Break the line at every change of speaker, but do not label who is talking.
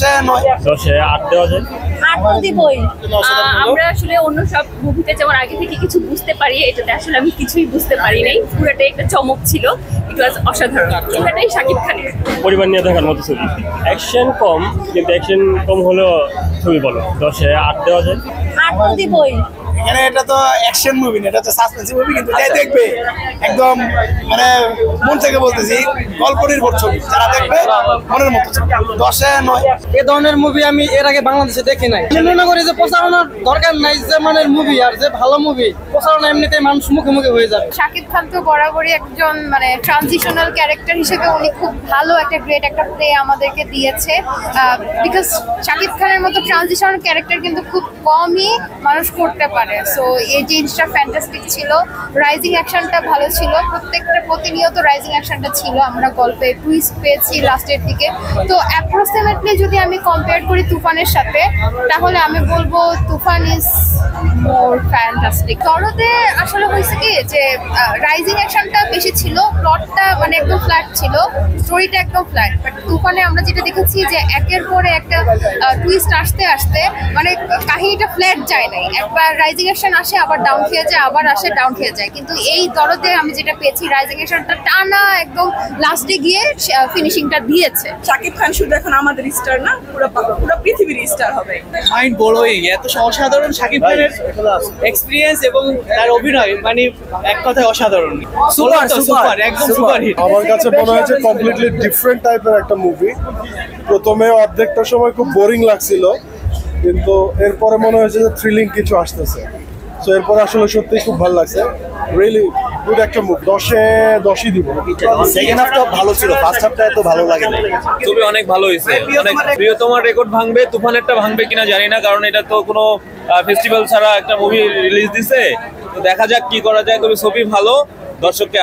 10-এ 9।
10-এ 8 দেওয়া যায়।
8 তো দিবই। আমরা আসলে অন্য সব মুভিতে যেমন আগে থেকে কিছু বুঝতে পারি, এটাতে আসলে আমি কিছুই বুঝতে পারি নাই। পুরোটাই একটা চমক ছিল, ইট ওয়াজ অসাধারণ। পুরোটাই শাকিব খানের।
পরিবার নিয়ে দেখার মতো ছবি। অ্যাকশন কম, কিন্তু অ্যাকশন কম হলেও ছবি বলো। 10-এ 8 দেওয়া যায়।
8 তো দিবই।
এখানে এটা তো অ্যাকশন মুভি না, এটা হচ্ছে সাসপেন্স মুভি, কিন্তু যাই দেখবে একদম মানে মন থেকে বলতেছি গল্প নির্ভর ছবি, যারা দেখবে মনের মতো ছবি। 10-এ 9।
এ ধরনের মুভি আমি এর আগে বাংলাদেশে দেখি নাই। আমি মনে করি যে প্রচারণার দরকার নাই, যে মানের মুভি আর যে ভালো মুভি প্রচারণা এমনিতেই মানুষ মুখে মুখে হয়ে যাবে।
শাকিব খান তো বরাবরই একজন মানে ট্রানজিশনাল ক্যারেক্টার হিসেবে উনি খুব ভালো একটা গ্রেট একটা প্লে আমাদেরকে দিয়েছে, বিকজ শাকিব খানের মতো ট্রানজিশনাল ক্যারেক্টার কিন্তু খুব কমই মানুষ করতে পারে। সো এই জিনিসটা ফ্যান্টাস্টিক ছিল। রাইজিং অ্যাকশনটা ভালো ছিল, প্রত্যেকটা প্রতিনিয়ত রাইজিং অ্যাকশনটা ছিল। আমরা গল্পে টুইস্ট পেয়েছি লাস্টের দিকে। তো অ্যাপ্রক্সিমেটলি যদি আমি কম্পেয়ার করি তুফানের সাথে, তাহলে আমি বলবো তুফান ইজ মোর ফ্যান্টাস্টিক। দরদে আসলে হয়েছে কি যে রাইজিং অ্যাকশনটা বেশি ছিল, প্লটটা মানে একদম ফ্ল্যাট ছিল, স্টোরিটা একদম ফ্ল্যাট। বাট তুফানে আমরা যেটা দেখেছি যে একের পরে একটা টুইস্ট আসতে আসতে মানে কাহিনীটা ফ্ল্যাট যায় নাই। একবার রাইজিং অ্যাকশন আসে, আবার ডাউন খেয়ে যায়, আবার আসে, ডাউন খেয়ে যায়। কিন্তু এই দরদে আমি যেটা পেয়েছি, রাইজিং অ্যাকশনটা টানা একদম লাস্টে গিয়ে ফিনিশিংটা দিয়েছে।
শাকিব খান শুধু এখন আমাদের স্টার না, পুরো পৃথিবীর স্টার হবে।
মাইন্ড ব্লোয়িং, এত অসাধারণ শাকিব খানের এক্সপেরিয়েন্স এবং তার অভিনয়, মানে এক কথায় অসাধারণ। সুপার সুপার, একদম সুপার হিট।
আমার কাছে মনে হয়েছে কমপ্লিটলি ডিফারেন্ট টাইপের একটা মুভি। প্রথমে অর্ধেকটা সময় খুব বোরিং লাগছিল, কিন্তু এরপরে মনে হয়েছে যে থ্রিলিং কিছু আসতেছে। তো এরপরে আসলে সত্যি খুব ভালো লাগছে, রিয়েলি গুড একটা মুভি। 10-এ 10ই দিব।
সেকেন্ড হাফটা ভালো ছিল, ফার্স্ট হাফটা এত ভালো লাগে না।
ছবি অনেক ভালো হয়েছে, অনেক প্রিয়তমার রেকর্ড ভাঙবে, তুফানেরটা ভাঙবে কিনা জানি না, কারণ এটা তো কোনো ফেস্টিভ্যাল ছাড়া একটা মুভি রিলিজ দিছে। তো দেখা যাক কি করা যায়, তবে ছবি ভালো, দর্শককে